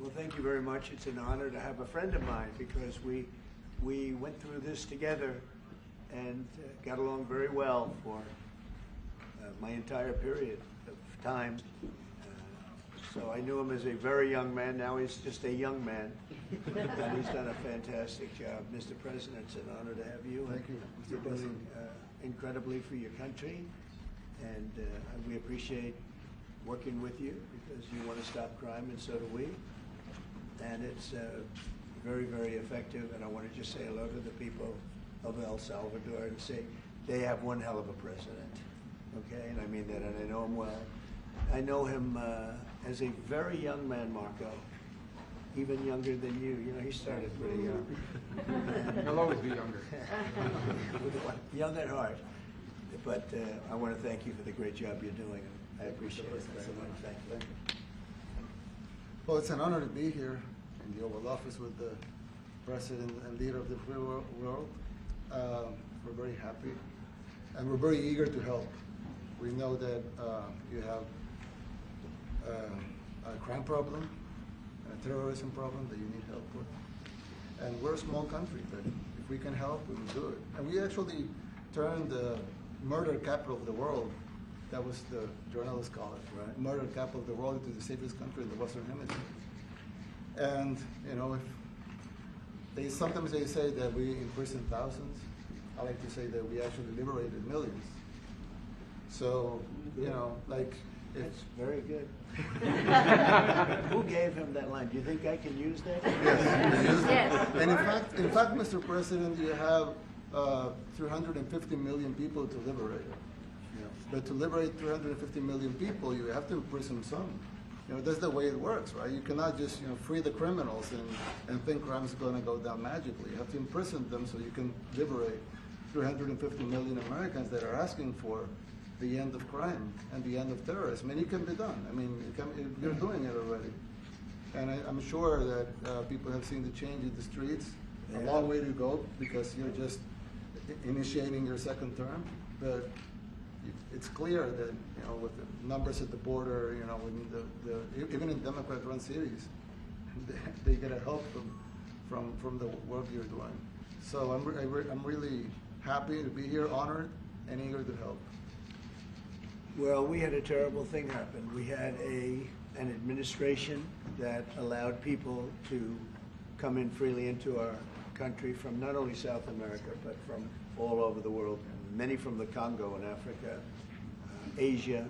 Well, thank you very much. It's an honor to have a friend of mine because we went through this together and got along very well for my entire period of time. So I knew him as a very young man. Now he's just a young man, and he's done a fantastic job. Mr. President, it's an honor to have you. Thank you, You're doing incredibly for your country, and we appreciate working with you because you want to stop crime, and so do we. And it's very, very effective. And I want to just say hello to the people of El Salvador and say they have one hell of a president. Okay, and I mean that, and I know him well. I know him as a very young man, Marco, even younger than you. You know, he started pretty young. He'll always be younger. Young at heart. But I want to thank you for the great job you're doing. I appreciate it very much. Thank you. Well, it's an honor to be here in the Oval Office with the President and leader of the free world. We're very happy, and we're very eager to help. We know that you have a crime problem, a terrorism problem that you need help with. And we're a small country, but if we can help, we will do it. And we actually turned the murder capital of the world, that was the journalists call it, right? Murder capital of the world, into the safest country in the Western Hemisphere. And, you know, if sometimes they say that we imprison thousands. I like to say that we actually liberated millions. So, you know, like, that's very good. Who gave him that line? Do you think I can use that? Yes. Yes. And in fact, Mr. President, you have 350 million people to liberate. Yeah. But to liberate 350 million people, you have to imprison some. You know, that's the way it works, right? You cannot just, you know, free the criminals and think crime is going to go down magically. You have to imprison them so you can liberate 350 million Americans that are asking for the end of crime and the end of terrorism. And it can be done. I mean, you're doing it already. And I'm sure that people have seen the change in the streets. A long way to go because you're just initiating your second term. But it's clear that, you know, with the numbers at the border, you know, when even in Democrat-run cities, they get a help from the work you're doing. So I'm really happy to be here, honored, and eager to help. Well, we had a terrible thing happen. We had an administration that allowed people to come in freely into our country from not only South America, but from all over the world, many from the Congo in Africa, Asia,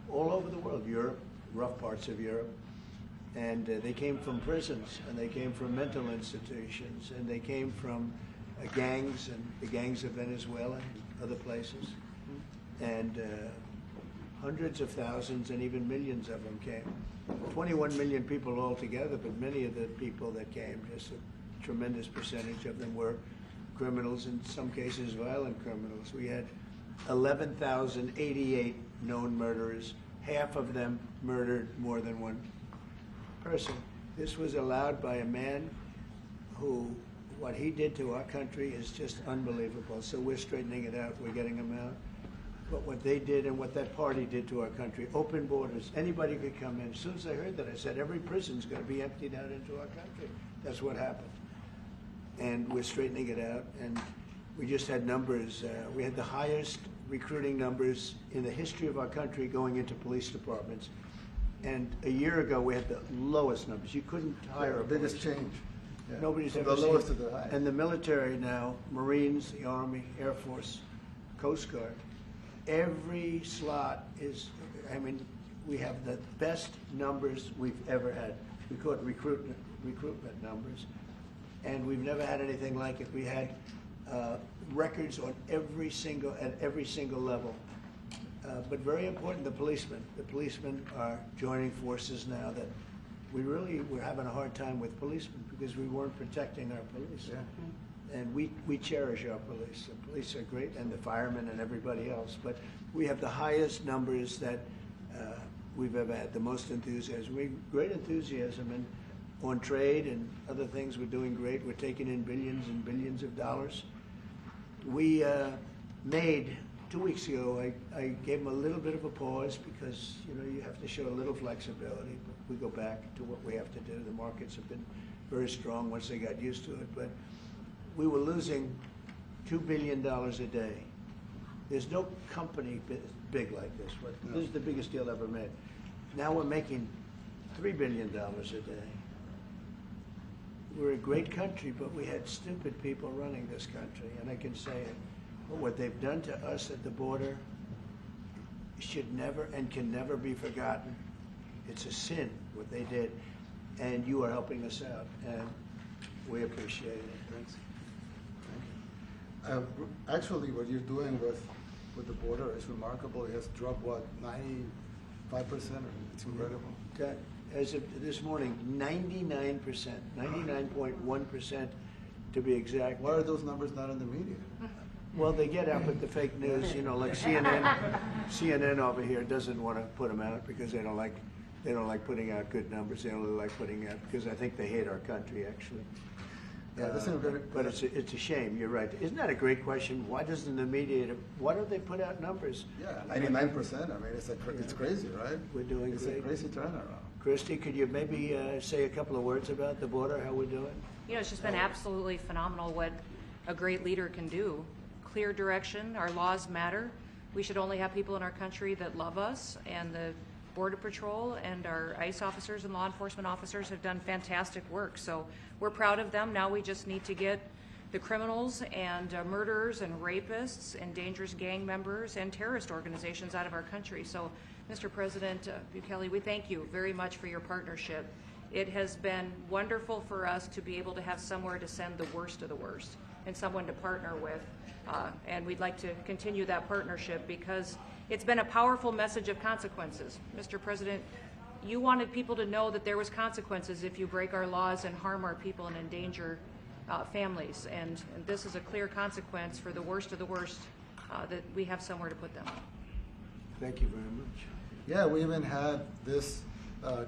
all over the world, Europe, rough parts of Europe. And they came from prisons, and they came from mental institutions, and they came from gangs, and the gangs of Venezuela and other places. And hundreds of thousands and even millions of them came. 21 million people altogether, but many of the people that came, just a tremendous percentage of them were criminals, in some cases violent criminals. We had 11,088 known murderers. Half of them murdered more than one person. This was allowed by a man who, what he did to our country is just unbelievable. So we're straightening it out, we're getting him out. But what they did and what that party did to our country, open borders, anybody could come in. As soon as I heard that, I said, every prison's going to be emptied out into our country. That's what happened. And we're straightening it out, and we just had numbers. We had the highest recruiting numbers in the history of our country going into police departments. And a year ago, we had the lowest numbers. You couldn't hire a biggest change. Yeah. Nobody's From ever the seen. lowest to the highest. And the military now, Marines, the Army, Air Force, Coast Guard, every slot is, I mean, we have the best numbers we've ever had. We call it recruitment numbers. And we've never had anything like it. We had records on at every single level. But very important, the policemen. The policemen are joining forces now that we're having a hard time with policemen because we weren't protecting our police. Yeah. And we cherish our police. The police are great, and the firemen and everybody else. But we have the highest numbers that we've ever had, the most enthusiasm. Great enthusiasm, and on trade and other things, we're doing great. We're taking in billions and billions of dollars. We made 2 weeks ago, I gave them a little bit of a pause because, you know, you have to show a little flexibility. But we go back to what we have to do. The markets have been very strong once they got used to it. But we were losing $2 billion a day. There's no company big like this. No. This is the biggest deal ever made. Now we're making $3 billion a day. We're a great country, but we had stupid people running this country, and I can say it. But what they've done to us at the border should never and can never be forgotten. It's a sin, what they did, and you are helping us out, and we appreciate it. Thanks. Thank you. Actually, what you're doing with the border is remarkable. It has dropped, what, 95%? It's incredible. That, as of this morning, 99%, 99.1% to be exact. Why are those numbers not in the media? Well, they get out with the fake news, you know, like CNN over here doesn't want to put them out because they don't like putting out good numbers. They only like putting out because I think they hate our country actually. Yeah, that's very. But it's a shame. You're right. Isn't that a great question? Why doesn't the media? Why don't they put out numbers? Yeah, 99%. I mean, it's crazy, right? We're doing it's great. a crazy turnaround. Christy, could you maybe say a couple of words about the border? How we're doing? You know, it's just been absolutely phenomenal what a great leader can do. Clear direction. Our laws matter. We should only have people in our country that love us, and the Border Patrol and our ICE officers and law enforcement officers have done fantastic work. So we're proud of them. Now we just need to get the criminals and murderers and rapists and dangerous gang members and terrorist organizations out of our country. So, Mr. President Bukele, we thank you very much for your partnership. It has been wonderful for us to be able to have somewhere to send the worst of the worst and someone to partner with. And we'd like to continue that partnership because it's been a powerful message of consequences. Mr. President, you wanted people to know that there was consequences if you break our laws and harm our people and endanger families. And this is a clear consequence for the worst of the worst, that we have somewhere to put them. Thank you very much. Yeah, we even had this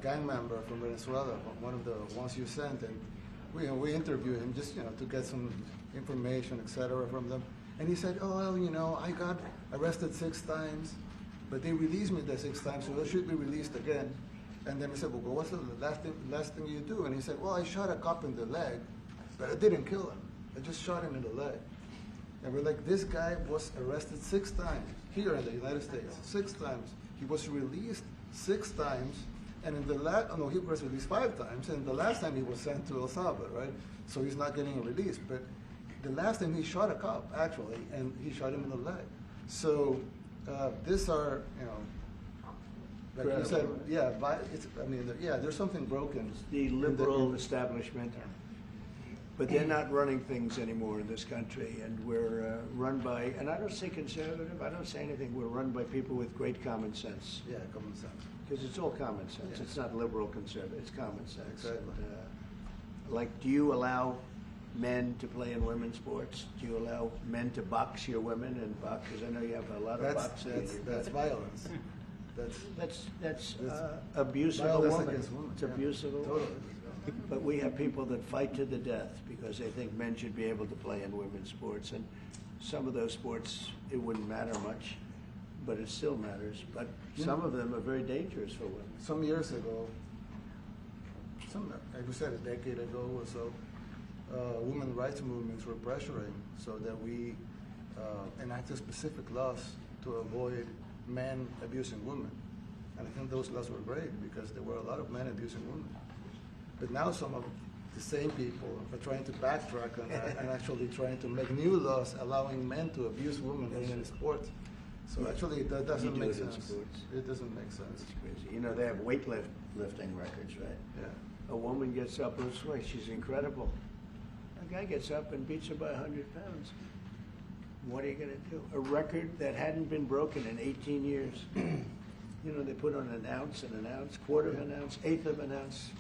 gang member from Venezuela, one of the ones you sent, and we interviewed him just to get some information, etc., from them. And he said, "Oh, well, I got arrested 6 times, but they released me the 6th time, so I should be released again." And then we said, "Well, what's the last thing you do?" And he said, "Well, I shot a cop in the leg, but I didn't kill him. I just shot him in the leg." And we're like, this guy was arrested 6 times here in the United States, 6 times. He was released 6 times, and in the he was released 5 times, and the last time he was sent to El Salvador, right? So he's not getting a release. But the last time he shot a cop, actually, and he shot him in the leg. So these are, like you said, there's something broken. It's the liberal establishment. But they're not running things anymore in this country, and we're run by, and I don't say conservative, I don't say anything, we're run by people with great common sense. Yeah, common sense. Because it's all common sense. Yeah. It's not liberal conservative, it's common sense. Exactly. And, do you allow men to play in women's sports? Do you allow men to box your women and box? Because I know you have a lot of boxing. That's violence. That's abuse of a violence woman. against women. It's abuse of a woman. Totally. But we have people that fight to the death because they think men should be able to play in women's sports. And some of those sports, it wouldn't matter much, but it still matters. But some of them are very dangerous for women. Some years ago, like we said, a decade ago or so, women rights movements were pressuring so that we enacted specific laws to avoid men abusing women. And I think those laws were great because there were a lot of men abusing women. But now some of the same people are trying to backtrack on that and actually trying to make new laws allowing men to abuse women in sports. So actually, that doesn't make sense. It doesn't make sense. It's crazy. They have weightlifting records, right? Yeah. A woman gets up, she's incredible. A guy gets up and beats her by 100 pounds. What are you going to do? A record that hadn't been broken in 18 years. They put on an ounce, quarter of an ounce, eighth of an ounce.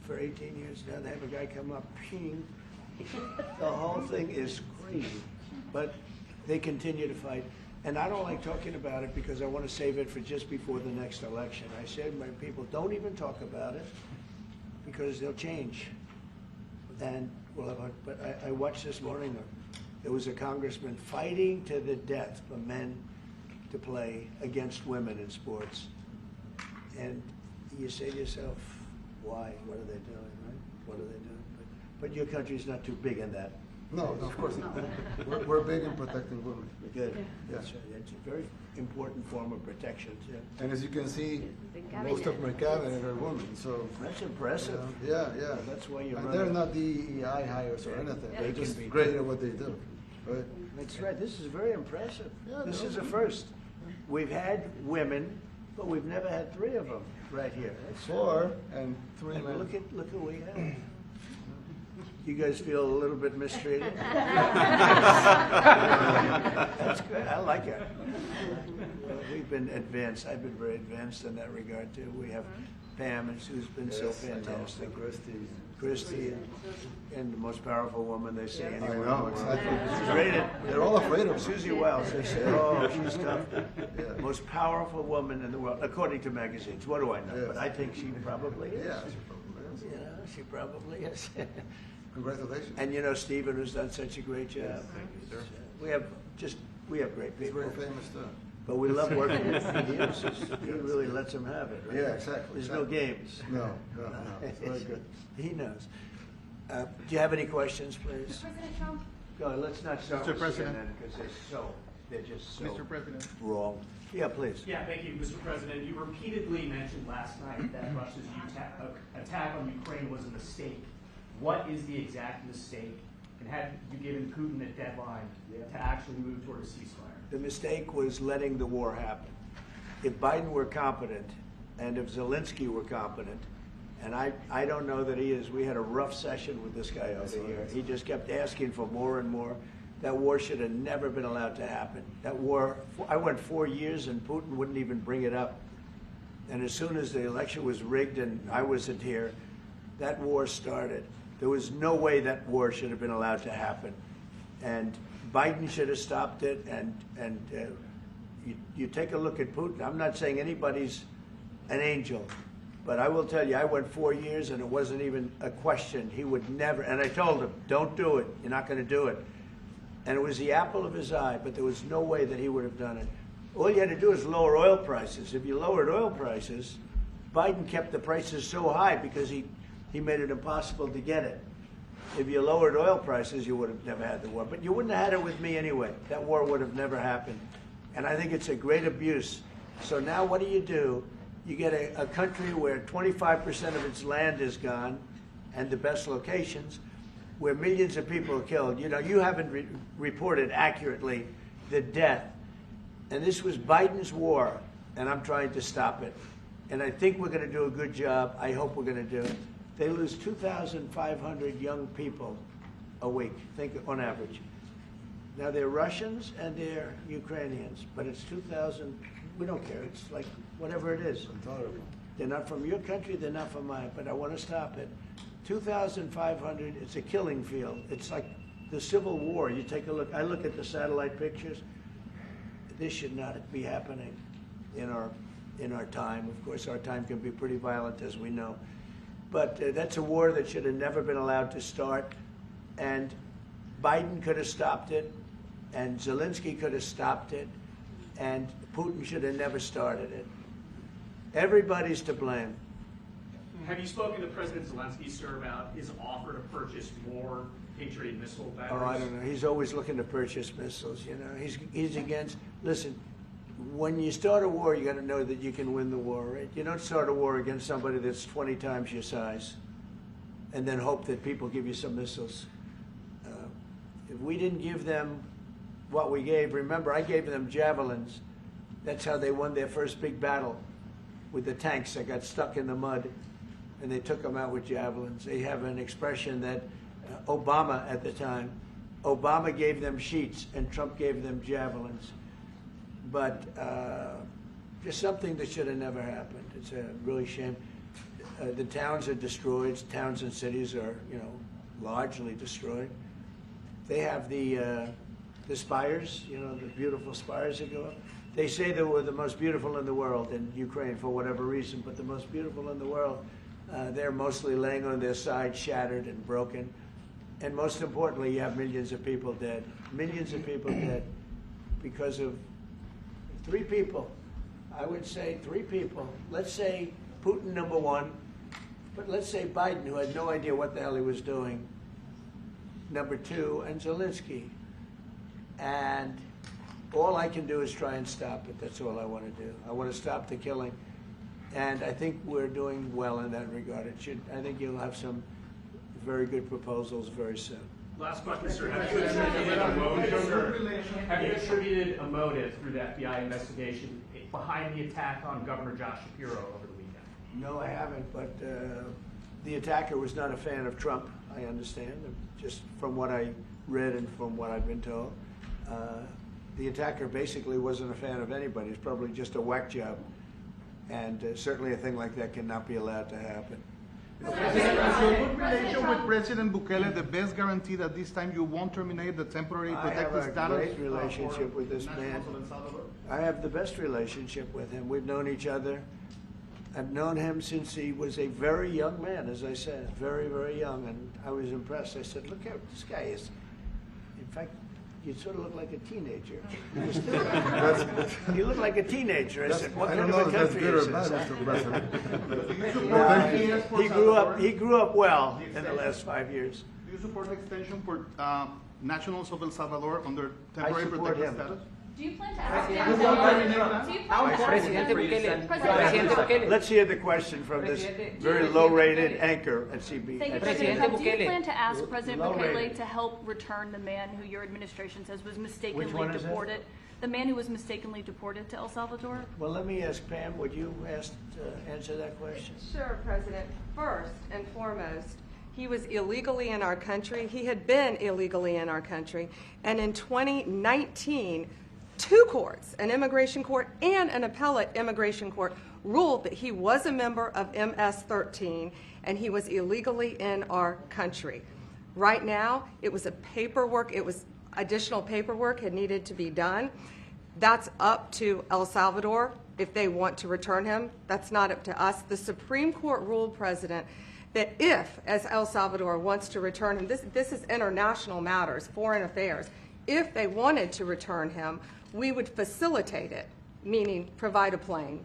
For 18 years now, they have a guy come up, ping. The whole thing is crazy, but they continue to fight. And I don't like talking about it because I want to save it for just before the next election. I said, my people, don't even talk about it because they'll change. And but I watched this morning, there was a congressman fighting to the death for men to play against women in sports. And you say to yourself, why? What are they doing, right? What are they doing? But your country's not too big in that. No, of course not. We're big in protecting women. Good. Yeah. That's right. It's a very important form of protection, too. And as you can see, most of my cabinet are women, so. That's impressive. Yeah, yeah. That's why you And run they're it. not DEI hires or anything. They They're can just be great too. at what they do, right? That's right. This is very impressive. Yeah, This no. is a first. We've had women, but we've never had 3 of them right here. That's 4 and 3 And men. look at what we have. You guys feel a little bit mistreated? That's good. I like it. We've been advanced. I've been very advanced in that regard too. We have Pam, who's been so Yes, I know. fantastic. And Christy, and the most powerful woman they see I anywhere. in the know, world. exactly. She's rated. They're all afraid of her. Susie Wells. They say, oh, she's tough. Yeah. Most powerful woman in the world, according to magazines. What do I know? Yes. But I think she probably is. Yeah, she probably is. You know, she probably is. Congratulations. And you know, Stephen, who's done such a great job. We have great He's people. very famous too. But we love working with him. He really lets them have it, right? Yeah, exactly. There's no games. No. It's very good. He knows. Do you have any questions, please? President Trump, Go ahead, let's not start Mr. with President. CNN because they're just so Mr. President. wrong. Yeah, please. Yeah, thank you, Mr. President. You repeatedly mentioned last night that Russia's attack on Ukraine was a mistake. What is the exact mistake? And have you given Putin a deadline to actually move toward a ceasefire? The mistake was letting the war happen. If Biden were competent, and if Zelensky were competent, and I don't know that he is. We had a rough session with this guy over here. He just kept asking for more and more. That war should have never been allowed to happen. That war, I went 4 years and Putin wouldn't even bring it up. And as soon as the election was rigged and I wasn't here, that war started. There was no way that war should have been allowed to happen. And Biden should have stopped it. And you take a look at Putin. I'm not saying anybody's an angel, but I will tell you, I went 4 years and it wasn't even a question. He would never, and I told him, don't do it. You're not going to do it. And it was the apple of his eye, but there was no way that he would have done it. All you had to do is lower oil prices. If you lowered oil prices, Biden kept the prices so high because he made it impossible to get it. If you lowered oil prices, you would have never had the war. But you wouldn't have had it with me anyway. That war would have never happened. And I think it's a great abuse. So now what do? You get a country where 25% of its land is gone, and the best locations, where millions of people are killed. You know, you haven't reported accurately the death. And this was Biden's war, and I'm trying to stop it. And I think we're going to do a good job. I hope we're going to do it. They lose 2,500 young people a week, think on average. Now they're Russians and they're Ukrainians, but it's 2,000. We don't care. It's like whatever it is. Intolerable. They're not from your country. They're not from mine. But I want to stop it. 2,500. It's a killing field. It's like the Civil War. You take a look. I look at the satellite pictures. This should not be happening in our time. Of course, our time can be pretty violent, as we know. But that's a war that should have never been allowed to start. And Biden could have stopped it, and Zelensky could have stopped it, and Putin should have never started it. Everybody's to blame. Have you spoken to President Zelensky, sir, about his offer to purchase more Patriot missile batteries? Oh, I don't know. He's always looking to purchase missiles. You know, he's against. Listen, when you start a war, you got to know that you can win the war, right? You don't start a war against somebody that's 20 times your size, and then hope that people give you some missiles. If we didn't give them what we gave, remember, I gave them javelins. That's how they won their first big battle with the tanks that got stuck in the mud, and they took them out with javelins. They have an expression that Obama at the time, Obama gave them sheets and Trump gave them javelins. But just something that should have never happened. It's a really shame. The towns are destroyed. Towns and cities are, largely destroyed. They have the spires, the beautiful spires that go up. They say they were the most beautiful in the world in Ukraine for whatever reason, but the most beautiful in the world, they're mostly laying on their side, shattered and broken. And most importantly, you have millions of people dead. Millions of people dead because of Three people. I would say three people. Let's say Putin, number one, but let's say Biden, who had no idea what the hell he was doing, number two, and Zelensky. And all I can do is try and stop it. That's all I want to do. I want to stop the killing. And I think we're doing well in that regard. I think you'll have some very good proposals very soon. Last question, sir. Have you attributed a motive, sir? Have you attributed a motive through the FBI investigation behind the attack on Governor Josh Shapiro over the weekend? No, I haven't, but the attacker was not a fan of Trump, I understand, just from what I read and from what I've been told. The attacker basically wasn't a fan of anybody. It's probably just a whack job. And certainly a thing like that cannot be allowed to happen. Is your good relation with President Bukele the best guarantee that this time you won't terminate the temporary I have protected a status? great relationship with this man. I have the best relationship with him. We've known each other. I've known him since he was a very young man, as I said, very, very young, and I was impressed. I said, look how this guy is. In fact, you sort of look like a teenager. You still you look like a teenager. I said, what I kind don't of know a if that's country good is or bad, this? Mr. President. He grew up well in the last 5 years. Do you support the extension for nationals of El Salvador under temporary support protected him. status? Do you plan to ask Presidente Bukele? Let's hear the question from this very low-rated anchor at CB. Thank you, at President. CNN. Do you plan to ask President Low Bukele rating. to help return the man who your administration says was mistakenly Which one is that? deported? The man who was mistakenly deported to El Salvador? Well, let me ask Pam, would you answer that question? Sure, President. First and foremost, he was illegally in our country. He had been illegally in our country. And in 2019, two courts, an immigration court and an appellate immigration court, ruled that he was a member of MS-13 and he was illegally in our country. Right now, it was additional paperwork had needed to be done. That's up to El Salvador if they want to return him. That's not up to us. The Supreme Court ruled, President, that if, as El Salvador wants to return him, this is international matters, foreign affairs, if they wanted to return him, we would facilitate it, meaning provide a plane.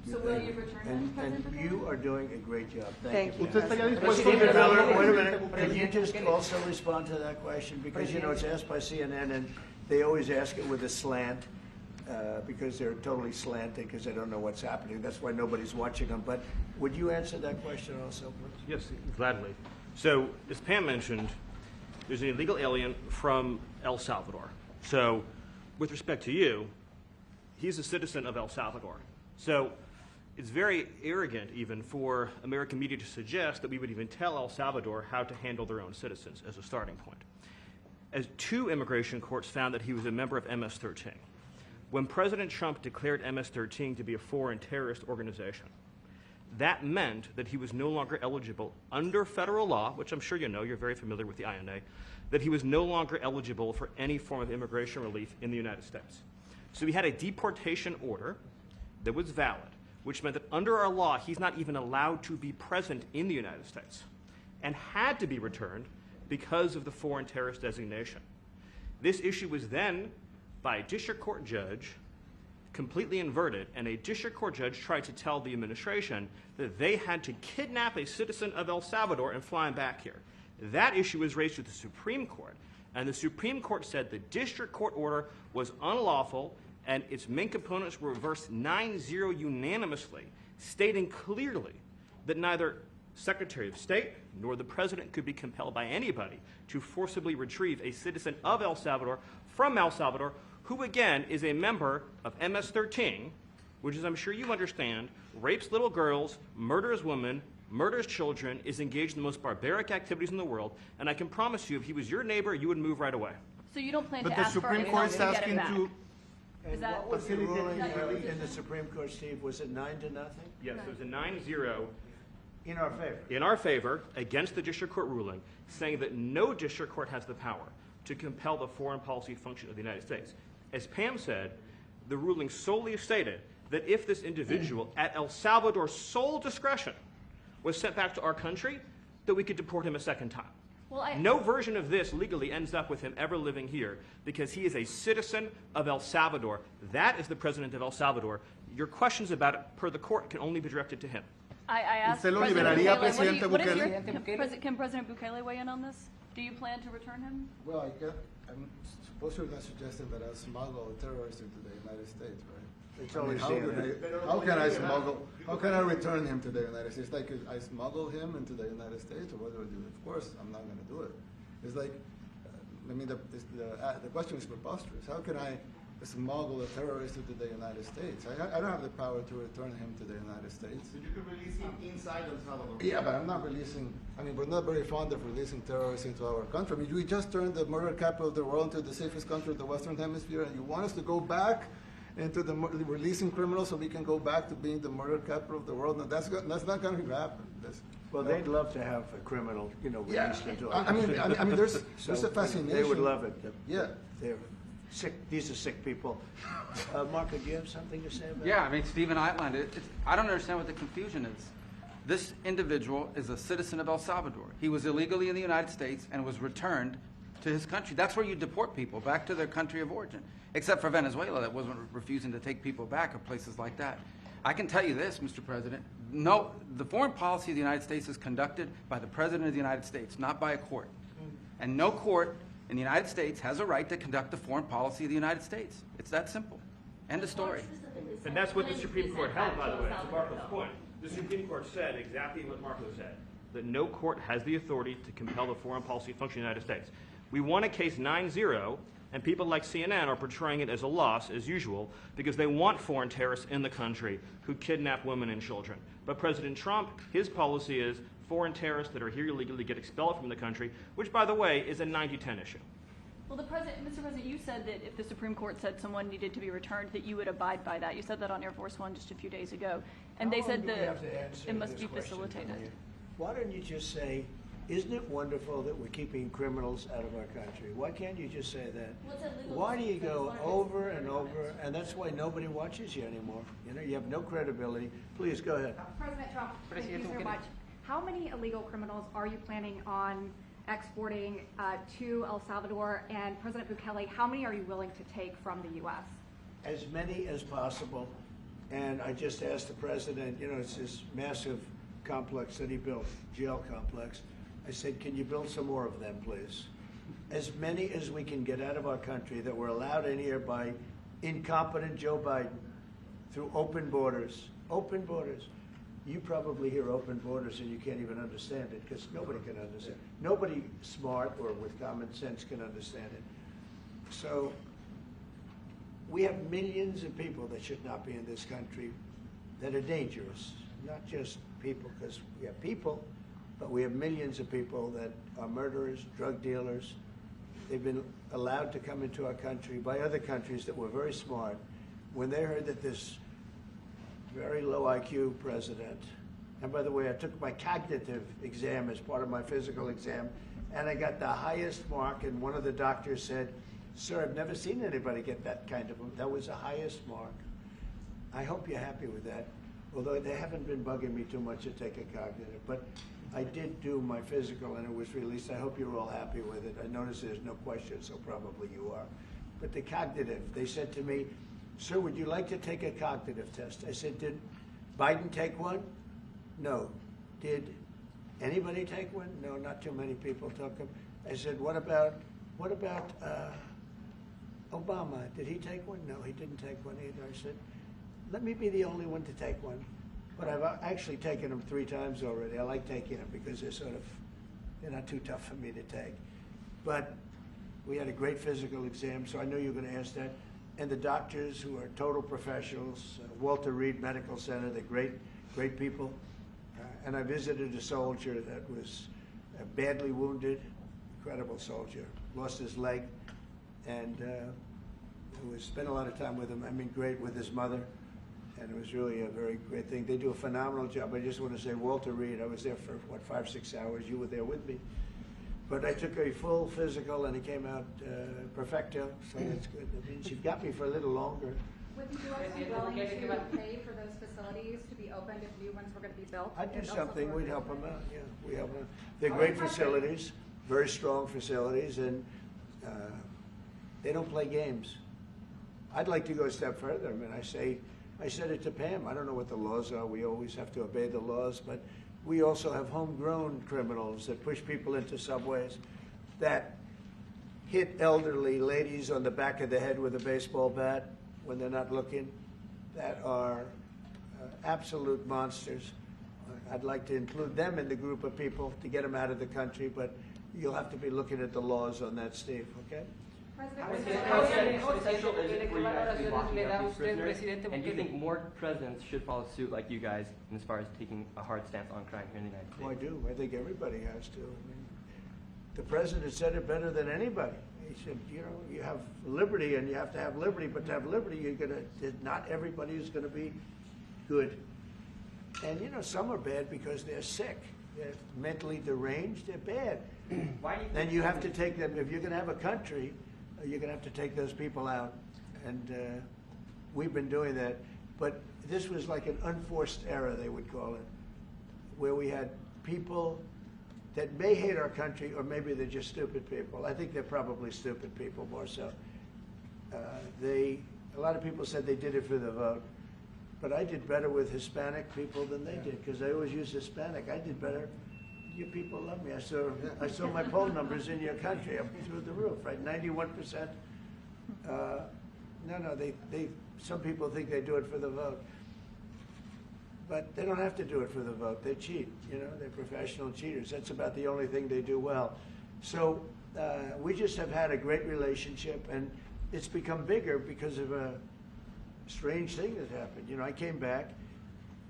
So will you return him, And President Bukele? you are doing a great job. Thank you. ¿Usted estaría dispuesto Stephen a Miller, wait a minute. Can you just also respond to that question? Because, you know, it's asked by CNN, and they always ask it with a slant, because they're totally slanted, because they don't know what's happening. That's why nobody's watching them. But would you answer that question also, please? Yes, gladly. So, as Pam mentioned, there's an illegal alien from El Salvador. So, with respect to you, he's a citizen of El Salvador. So, it's very arrogant even for American media to suggest that we would even tell El Salvador how to handle their own citizens as a starting point. As two immigration courts found that he was a member of MS-13. When President Trump declared MS-13 to be a foreign terrorist organization, that meant that he was no longer eligible under federal law, which I'm sure you know, you're very familiar with the INA, that he was no longer eligible for any form of immigration relief in the United States. So he had a deportation order that was valid, which meant that under our law, he's not even allowed to be present in the United States and had to be returned because of the foreign terrorist designation. This issue was then, by a district court judge, completely inverted, and a district court judge tried to tell the administration that they had to kidnap a citizen of El Salvador and fly him back here. That issue was raised with the Supreme Court, and the Supreme Court said the district court order was unlawful and its main components were reversed 9-0 unanimously, stating clearly that neither Secretary of State nor the President could be compelled by anybody to forcibly retrieve a citizen of El Salvador from El Salvador, who again is a member of MS-13, which, as I'm sure you understand, rapes little girls, murders women, murders children, is engaged in the most barbaric activities in the world, and I can promise you if he was your neighbor, you would move right away. So you don't plan But to the ask for Supreme any Court help is to get asking him back? to. And Is that- what was the ruling Facilitate- in the Supreme Court, Steve? Was it 9-0? Yes, it was a 9-0 In our favor. in our favor against the district court ruling, saying that no district court has the power to compel the foreign policy function of the United States. As Pam said, the ruling solely stated that if this individual, at El Salvador's sole discretion, was sent back to our country, that we could deport him a second time. No version of this legally ends up with him ever living here because he is a citizen of El Salvador. That is the president of El Salvador. Your questions about it, per the court, can only be directed to him. I asked ¿Usted lo President liberaría, Bukele, Presidente what is Bukele? can President Bukele weigh in on this? Do you plan to return him? Well, I'm supposed you're not suggesting that I smuggle a terrorist into the United States, right? It's I mean, always how can I smuggle? How can I return him to the United States? Like I smuggle him into the United States, or what do I do? Of course, I'm not going to do it. It's like, I mean, the question is preposterous. How can I smuggle a terrorist into the United States? I don't have the power to return him to the United States. So you can release him inside El Salvador. Yeah, but I'm not releasing. I mean, we're not very fond of releasing terrorists into our country. I mean, we just turned the murder capital of the world into the safest country of the Western Hemisphere, and you want us to go back into the releasing criminals so we can go back to being the murder capital of the world? No, that's not going to happen. Well, they'd love to have a criminal, released into our I mean, there's a fascination. They would love it. Yeah. They're sick. These are sick people. Marco, do you have something to say about Yeah, I mean, Stephen outlined it. I don't understand what the confusion is. This individual is a citizen of El Salvador. He was illegally in the United States and was returned to his country. That's where you deport people, back to their country of origin, except for Venezuela that wasn't refusing to take people back, or places like that. I can tell you this, Mr. President. No, the foreign policy of the United States is conducted by the President of the United States, not by a court. And no court in the United States has a right to conduct the foreign policy of the United States. It's that simple. End of story. And that's what the Supreme Court held, by the way, to Marco's point. The Supreme Court said exactly what Marco said, that no court has the authority to compel the foreign policy function of the United States. We won a case 9-0, and people like CNN are portraying it as a loss, as usual, because they want foreign terrorists in the country who kidnap women and children. But President Trump, his policy is foreign terrorists that are here illegally get expelled from the country, which, by the way, is a 90-10 issue. Well, Mr. President, you said that if the Supreme Court said someone needed to be returned, that you would abide by that. You said that on Air Force One just a few days ago, and they said that it must be facilitated. Why don't you just say, isn't it wonderful that we're keeping criminals out of our country? Why can't you just say that? Why do you go over and over, and that's why nobody watches you anymore? You have no credibility. Please, go ahead. President Trump, thank you so much. How many illegal criminals are you planning on exporting to El Salvador? And President Bukele, how many are you willing to take from the U.S.? As many as possible. And I just asked the president, it's this massive complex that he built, jail complex. I said, can you build some more of them, please? As many as we can get out of our country that were allowed in here by incompetent Joe Biden through open borders. Open borders. You probably hear open borders and you can't even understand it because nobody can understand. Nobody smart or with common sense can understand it. So we have millions of people that should not be in this country that are dangerous, not just people, because we have people, but we have millions of people that are murderers, drug dealers. They've been allowed to come into our country by other countries that were very smart. When they heard that this very low IQ president, and by the way, I took my cognitive exam as part of my physical exam, and I got the highest mark, and one of the doctors said, sir, I've never seen anybody get that kind of, that was the highest mark. I hope you're happy with that, although they haven't been bugging me too much to take a cognitive, but I did do my physical and it was released. I hope you're all happy with it. I noticed there's no question, so probably you are. But the cognitive, they said to me, sir, would you like to take a cognitive test? I said, did Biden take one? No. Did anybody take one? No, not too many people took them. I said, what about Obama? Did he take one? No, he didn't take one either. I said, let me be the only one to take one. But I've actually taken them 3 times already. I like taking them because they're not too tough for me to take. But we had a great physical exam, so I knew you were going to ask that. And the doctors who are total professionals, Walter Reed Medical Center, they're great people. And I visited a soldier that was badly wounded, incredible soldier, lost his leg, and spent a lot of time with him. I mean, great with his mother, and it was really a very great thing. They do a phenomenal job. I just want to say, Walter Reed, I was there for, 5-6 hours. You were there with me. But I took a full physical, and he came out perfecto, so that's good. That means you've got me for a little longer. Would you also be willing to pay for those facilities to be opened if new ones were going to be built? I'd do something. We'd help them out. Yeah, we help them. They're great facilities. very strong facilities, and they don't play games. I'd like to go a step further. I mean, I said it to Pam. I don't know what the laws are. We always have to obey the laws, but we also have homegrown criminals that push people into subways, that hit elderly ladies on the back of the head with a baseball bat when they're not looking, that are absolute monsters. I'd like to include them in the group of people to get them out of the country, but you'll have to be looking at the laws on that, Steve, okay? How essential is it for you guys to be locking up these prisoners? And do you think more presidents should follow suit like you guys as far as taking a hard stance on crime here in the United States? Well, I do. I think everybody has to. I mean, the president said it better than anybody. He said, you know, you have liberty and you have to have liberty, but to have liberty, not everybody is going to be good. And, you know, some are bad because they're sick. They're mentally deranged. They're bad. Why do you think Then you have to take them, if you're going to have a country, you're going to have to take those people out. And we've been doing that. But this was like an unforced error, they would call it, where we had people that may hate our country, or maybe they're just stupid people. I think they're probably stupid people more so. A lot of people said they did it for the vote. But I did better with Hispanic people than they did, because I always use Hispanic. I did better. You people love me. I saw my poll numbers in your country. I'm through the roof, right? 91%. Some people think they do it for the vote. But they don't have to do it for the vote. They cheat, you know, they're professional cheaters. That's about the only thing they do well. So we just have had a great relationship, and it's become bigger because of a strange thing that happened. You know, I came back.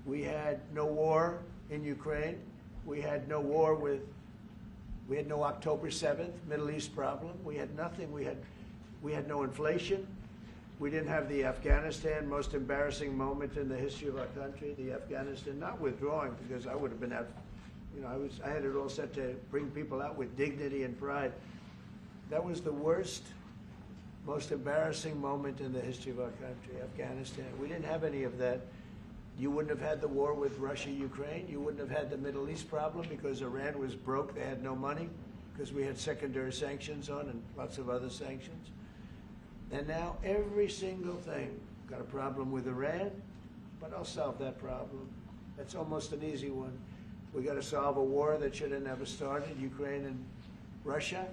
We had no war in Ukraine. We had no war we had no October 7th Middle East problem. We had nothing. We had no inflation. We didn't have the Afghanistan most embarrassing moment in the history of our country. The Afghanistan, not withdrawing, because I would have been out. You know, I had it all set to bring people out with dignity and pride. That was the worst, most embarrassing moment in the history of our country, Afghanistan. We didn't have any of that. You wouldn't have had the war with Russia, Ukraine. You wouldn't have had the Middle East problem because Iran was broke. They had no money because we had secondary sanctions on and lots of other sanctions. And now every single thing, got a problem with Iran, but I'll solve that problem. That's almost an easy one. We got to solve a war that should have never started, Ukraine and Russia,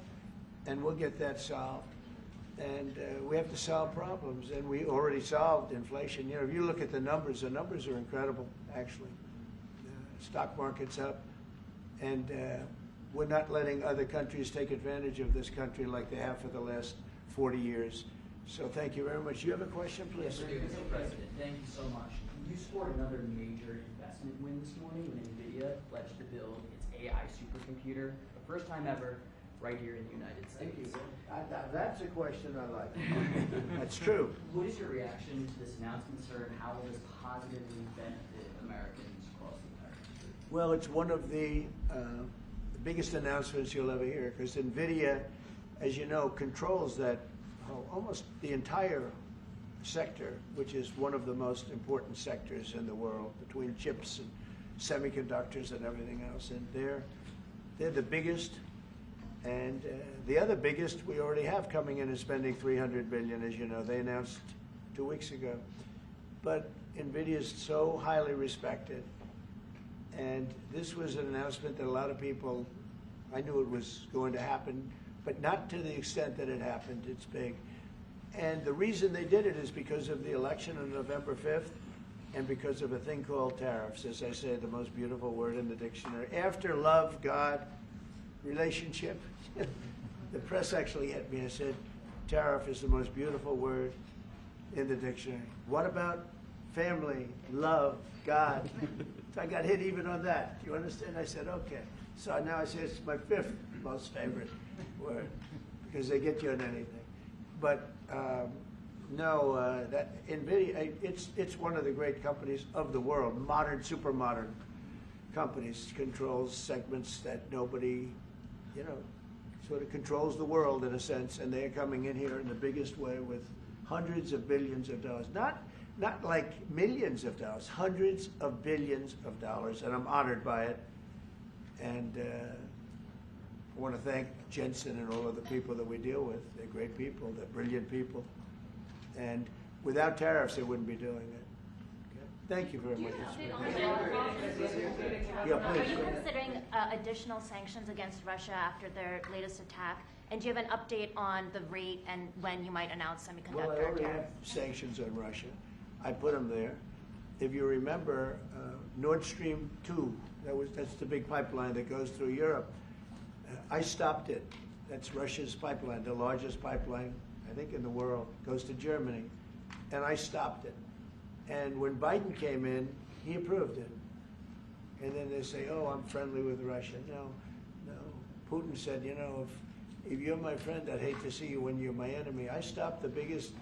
and we'll get that solved. And we have to solve problems, and we already solved inflation. You know, if you look at the numbers are incredible, actually. Stock market's up, and we're not letting other countries take advantage of this country like they have for the last 40 years. So thank you very much. You have a question, please? Yes, Mr. President, thank you so much. You scored another major investment win this morning when NVIDIA pledged to build its AI supercomputer, the first time ever, right here in the United States. Thank you. That's a question I like. That's true. What is your reaction to this announcement, sir, and how will this positively benefit Americans across the entire country? Well, it's one of the biggest announcements you'll ever hear, because NVIDIA, as you know, controls that almost the entire sector, which is one of the most important sectors in the world, between chips and semiconductors and everything else. And they're the biggest. And the other biggest we already have coming in is spending $300 billion, as you know. They announced 2 weeks ago. But NVIDIA is so highly respected. And this was an announcement that a lot of people, I knew it was going to happen, but not to the extent that it happened. It's big. And the reason they did it is because of the election on November 5th and because of a thing called tariffs. As I say, the most beautiful word in the dictionary. After love, God, relationship. The press actually hit me and said, tariff is the most beautiful word in the dictionary. What about family, love, God? I got hit even on that. Do you understand? I said, okay. So now I say it's my 5th most favorite word because they get you on anything. But that NVIDIA, it's one of the great companies of the world, modern, super modern companies, controls segments that nobody, you know, sort of controls the world in a sense, and they're coming in here in the biggest way with hundreds of billions of dollars. Not like millions of dollars, hundreds of billions of dollars, and I'm honored by it. And I want to thank Jensen and all of the people that we deal with. They're great people. They're brilliant people. And without tariffs, they wouldn't be doing it. Okay? Thank you very much. Yeah, Are please. you considering additional sanctions against Russia after their latest attack? And do you have an update on the rate and when you might announce Well, I semiconductor already have tariffs? sanctions on Russia. I put them there. If you remember, Nord Stream 2, that's the big pipeline that goes through Europe. I stopped it. That's Russia's pipeline, the largest pipeline, I think, in the world. Goes to Germany. And I stopped it. And when Biden came in, he approved it. And then they say, oh, I'm friendly with Russia. No. Putin said, you know, if you're my friend, I'd hate to see you when you're my enemy. I stopped the biggest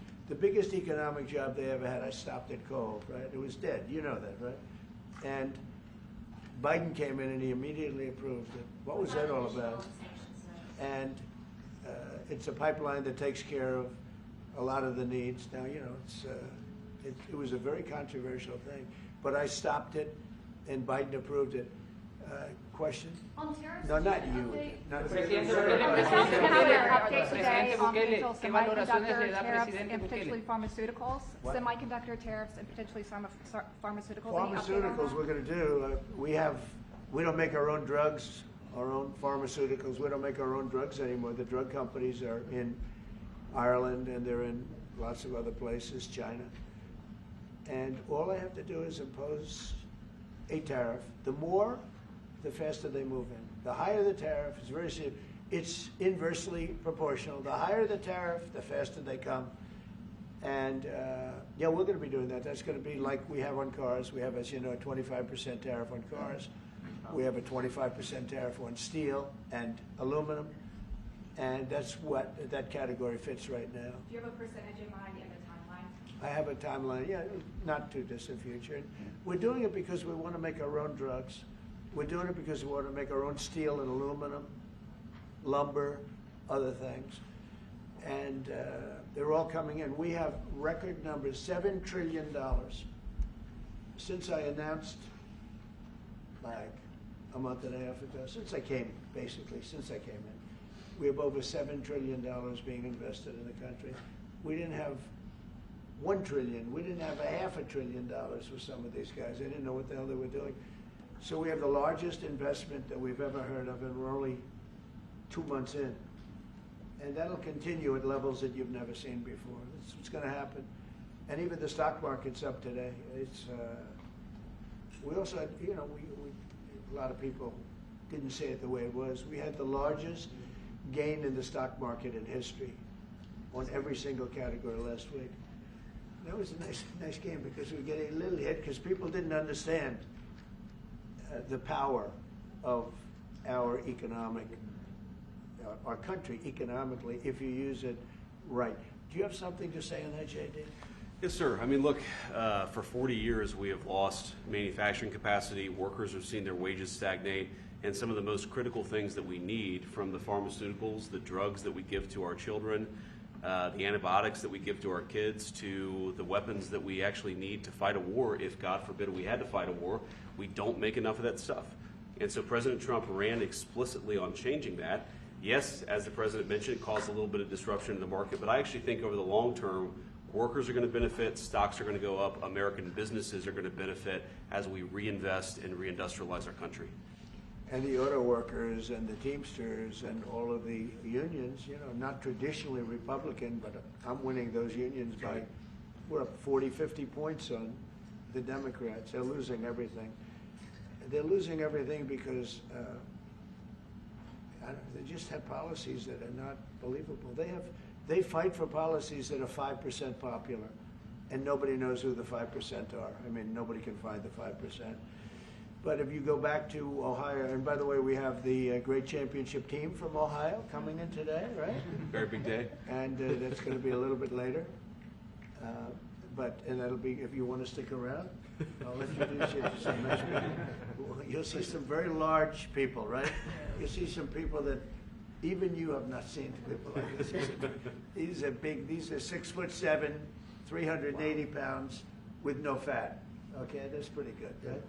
economic job they ever had. I stopped it cold, right? It was dead. You know that, right? And Biden came in and he immediately approved it. What was that all about? And it's a pipeline that takes care of a lot of the needs. Now, you know, it was a very controversial thing, but I stopped it, and Biden approved it. Question? On tariffs, No, not you. Not Presidente update today on potential semiconductor tariffs and potentially pharmaceuticals. What? Semiconductor tariffs and potentially pharmaceuticals. Any update on Pharmaceuticals, that? we're going to do. We don't make our own drugs, our own pharmaceuticals. We don't make our own drugs anymore. The drug companies are in Ireland and they're in lots of other places, China. And all I have to do is impose a tariff. The more, the faster they move in. The higher the tariff, it's very simple. It's inversely proportional. The higher the tariff, the faster they come. And yeah, we're going to be doing that. That's going to be like we have on cars. We have, as you know, a 25% tariff on cars. We have a 25% tariff on steel and aluminum. And that's what that category fits right now. Do you have a percentage in mind and a timeline? I have a timeline, yeah, not too distant future. And we're doing it because we want to make our own drugs. We're doing it because we want to make our own steel and aluminum, lumber, other things. And they're all coming in. We have record numbers, $7 trillion. Since I announced, like a month and a half ago, since I came in, we have over $7 trillion being invested in the country. We didn't have $1 trillion. We didn't have $500 billion with some of these guys. They didn't know what the hell they were doing. So we have the largest investment that we've ever heard of, and we're only 2 months in. And that'll continue at levels that you've never seen before. That's what's going to happen. And even the stock market's up today. It's we also had, you know, a lot of people didn't say it the way it was. We had the largest gain in the stock market in history on every single category last week. That was a nice game because we were getting a little hit because people didn't understand the power of our our country economically if you use it right. Do you have something to say on that, JD? Yes, sir. I mean, look, for 40 years we have lost manufacturing capacity. Workers have seen their wages stagnate. And some of the most critical things that we need, from the pharmaceuticals, the drugs that we give to our children, the antibiotics that we give to our kids, to the weapons that we actually need to fight a war, if God forbid we had to fight a war, we don't make enough of that stuff. And so President Trump ran explicitly on changing that. Yes, as the president mentioned, it caused a little bit of disruption in the market, but I actually think over the long term, workers are going to benefit, stocks are going to go up, American businesses are going to benefit as we reinvest and reindustrialize our country. And the auto workers and the Teamsters and all of the unions, you know, not traditionally Republican, but I'm winning those unions by, we're up 40, 50 points on the Democrats. They're losing everything. They're losing everything because they just have policies that are not believable. They fight for policies that are 5% popular, and nobody knows who the 5% are. I mean, nobody can find the 5%. But if you go back to Ohio, and by the way, we have the great championship team from Ohio coming in today, right? Very big day. And that's going to be a little bit later. And that'll be, if you want to stick around, I'll introduce you to some nice people. You'll see some very large people, right? You'll see some people that even you have not seen people like this. These are big, these are 6'7", 380 pounds with no fat. Okay, that's pretty good, right?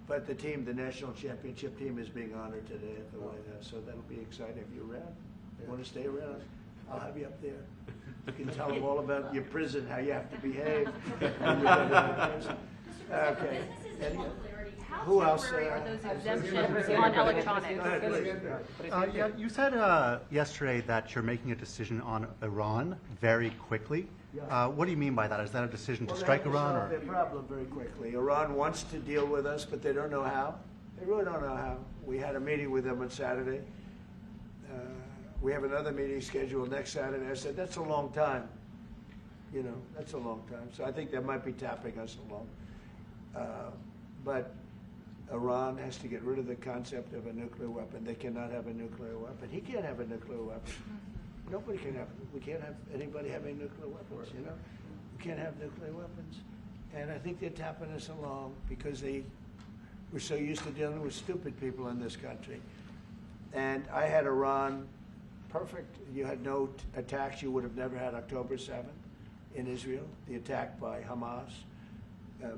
But the team, the national championship team, is being honored today at the White House, so that'll be exciting. If you're around, you want to stay around, I'll have you up there. You can tell them all about your prison, how you have to behave. when you go to prison. Okay. Who else? Temporary are those exemptions on electronics? Go ahead, please. Yeah, you said yesterday that you're making a decision on Iran very quickly. What do you mean by that? Is that a decision to strike Iran? Solve their problem very quickly. Iran wants to deal with us, but they don't know how. They really don't know how. We had a meeting with them on Saturday. We have another meeting scheduled next Saturday. I said, that's a long time. You know, that's a long time. So I think they might be tapping us along. But Iran has to get rid of the concept of a nuclear weapon. They cannot have a nuclear weapon. He can't have a nuclear weapon. Nobody can have. We can't have anybody having nuclear weapons. You know, we can't have nuclear weapons. And I think they're tapping us along because we're so used to dealing with stupid people in this country. And I had Iran perfect. You had no attacks. You would have never had October 7th in Israel, the attack by Hamas.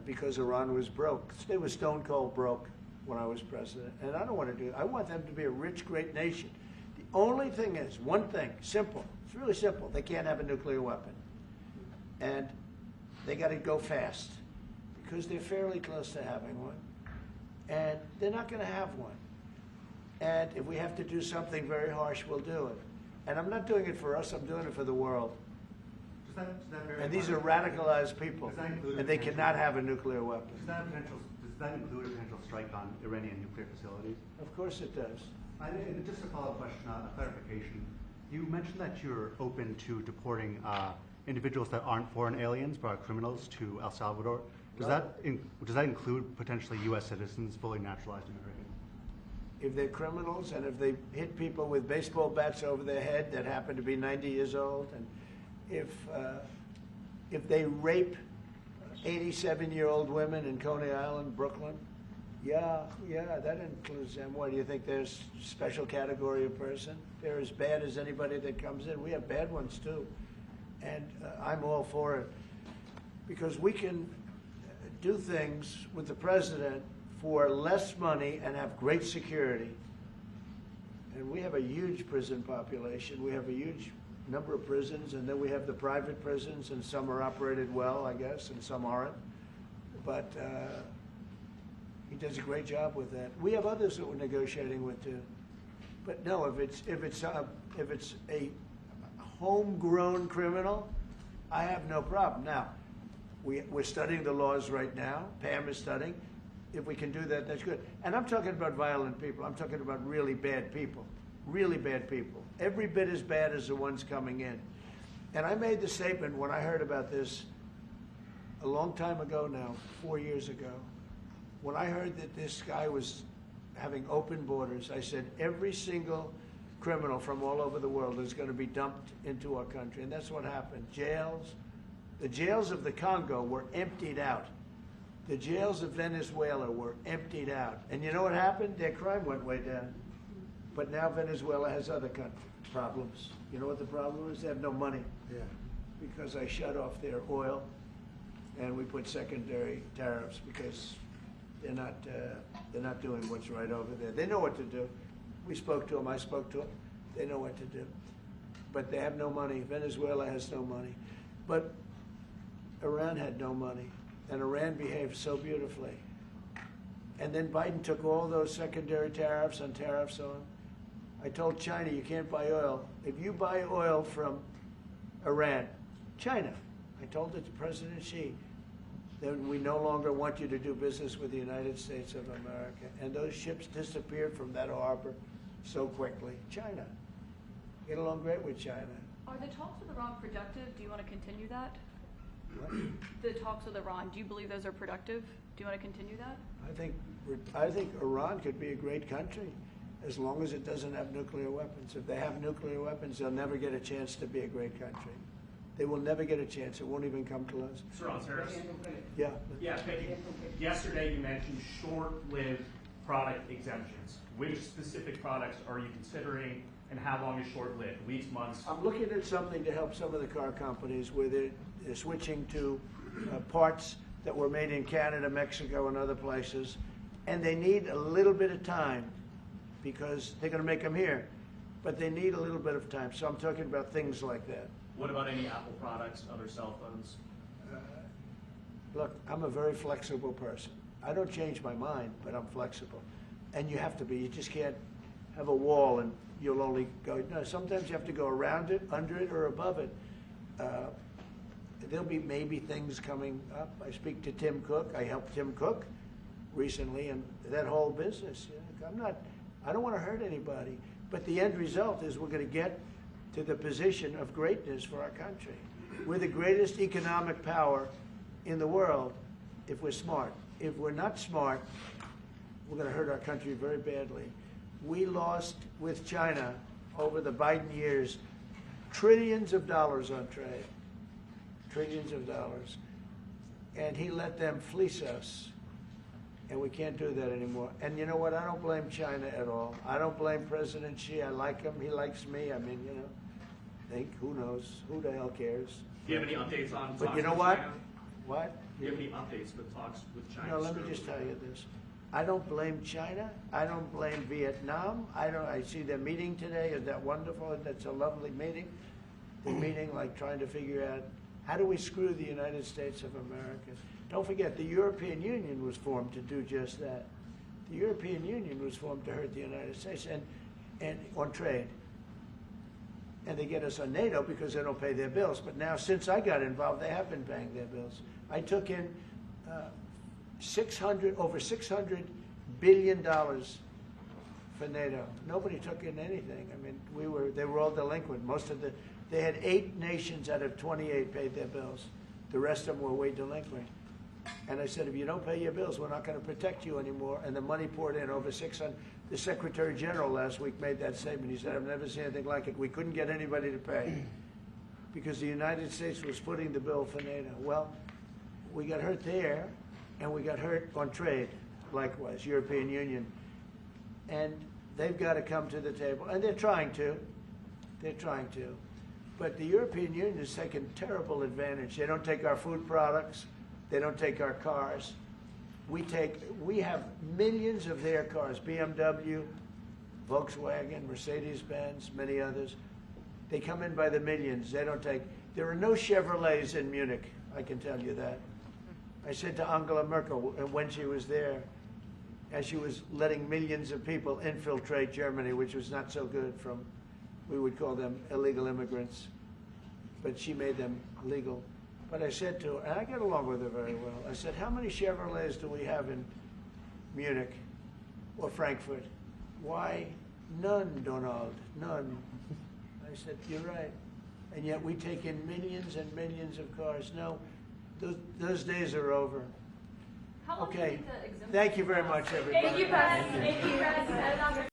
Because Iran was broke. They were stone cold broke when I was president. And I don't want to do it. I want them to be a rich, great nation. The only thing is, one thing, simple. It's really simple. They can't have a nuclear weapon. And they got to go fast because they're fairly close to having one. And they're not going to have one. And if we have to do something very harsh, we'll do it. And I'm not doing it for us. I'm doing it for the world. And these are radicalized people, and they cannot have a nuclear weapon. Does that include a potential strike on Iranian nuclear facilities? Of course it does. Just a follow-up question, a clarification. You mentioned that you're open to deporting individuals that aren't foreign aliens but are criminals to El Salvador. Does that include potentially U.S. citizens, fully naturalized Americans? If they're criminals and if they hit people with baseball bats over their head that happen to be 90 years old, and if they rape 87-year-old women in Coney Island, Brooklyn, yeah, that includes them. Why do you think there's a special category of person? They're as bad as anybody that comes in. We have bad ones too, and I'm all for it because we can do things with the president for less money and have great security. And we have a huge prison population. We have a huge number of prisons, and then we have the private prisons, and some are operated well, I guess, and some aren't. But he does a great job with that. We have others that we're negotiating with too. But no, if it's a homegrown criminal, I have no problem. Now, we're studying the laws right now. Pam is studying. If we can do that, that's good. And I'm talking about violent people. I'm talking about really bad people. Really bad people. Every bit as bad as the ones coming in. And I made the statement when I heard about this a long time ago now, 4 years ago. When I heard that this guy was having open borders, I said every single criminal from all over the world is going to be dumped into our country. And that's what happened. Jails. The jails of the Congo were emptied out. The jails of Venezuela were emptied out. And you know what happened? Their crime went way down. But now Venezuela has other problems. You know what the problem is? They have no money. Yeah. Because I shut off their oil, and we put secondary tariffs because they're not doing what's right over there. They know what to do. We spoke to them. I spoke to them. They know what to do. But they have no money. Venezuela has no money. But Iran had no money, and Iran behaved so beautifully. And then Biden took all those secondary tariffs and tariffs on. I told China, you can't buy oil. If you buy oil from Iran, China, I told it to President Xi, then we no longer want you to do business with the United States of America. And those ships disappeared from that harbor so quickly. China. Get along great with China. Are the talks with Iran productive? Do you want to continue that? What? The talks with Iran, do you believe those are productive? Do you want to continue that? I think Iran could be a great country as long as it doesn't have nuclear weapons. If they have nuclear weapons, they'll never get a chance to be a great country. They will never get a chance. It won't even come close. Sir, Harris. Yeah. Yeah, thank you. Yesterday you mentioned short-lived product exemptions. Which specific products are you considering, and how long is short-lived? Weeks, months? I'm looking at something to help some of the car companies where they're switching to parts that were made in Canada, Mexico, and other places. And they need a little bit of time because they're going to make them here. But they need a little bit of time. So I'm talking about things like that. What about any Apple products, other cell phones? Look, I'm a very flexible person. I don't change my mind, but I'm flexible. And you have to be. You just can't have a wall and you'll only go. No, sometimes you have to go around it, under it, or above it. There'll be maybe things coming up. I speak to Tim Cook. I helped Tim Cook recently, and that whole business. I don't want to hurt anybody. But the end result is we're going to get to the position of greatness for our country. We're the greatest economic power in the world if we're smart. If we're not smart, we're going to hurt our country very badly. We lost with China over the Biden years trillions of dollars on trade. Trillions of dollars. And he let them fleece us. And we can't do that anymore. And you know what? I don't blame China at all. I don't blame President Xi. I like him. He likes me. I mean, who knows? Who the hell cares? Do you have any updates on talks But you know with what? China? What? Do you have any updates with talks with China? No, let me just tell you this. I don't blame China. I don't blame Vietnam. I see their meeting today. Is that wonderful? That's a lovely meeting. They're meeting like trying to figure out how do we screw the United States of America. Don't forget, the European Union was formed to do just that. The European Union was formed to hurt the United States and on trade. And they get us on NATO because they don't pay their bills. But now, since I got involved, they have been paying their bills. I took in over $600 billion for NATO. Nobody took in anything. I mean, they were all delinquent. They had 8 nations out of 28 paid their bills. The rest of them were way delinquent. And I said, if you don't pay your bills, we're not going to protect you anymore. And the money poured in over 600. The Secretary General last week made that statement. He said, I've never seen anything like it. We couldn't get anybody to pay because the United States was footing the bill for NATO. Well, we got hurt there, and we got hurt on trade, likewise, European Union. And they've got to come to the table. And they're trying to. They're trying to. But the European Union has taken terrible advantage. They don't take our food products. They don't take our cars. We have millions of their cars, BMW, Volkswagen, Mercedes-Benz, many others. They come in by the millions. They don't take, there are no Chevrolets in Munich, I can tell you that. I said to Angela Merkel when she was there, as she was letting millions of people infiltrate Germany, which was not so good from, we would call them illegal immigrants, but she made them legal. But I said to her, and I get along with her very well, I said, how many Chevrolets do we have in Munich or Frankfurt? Why, none, Donald, none. I said, you're right. And yet we take in millions and millions of cars. No, those days are over. Okay, thank you very much, everybody. Thank you, President. Thank you, President.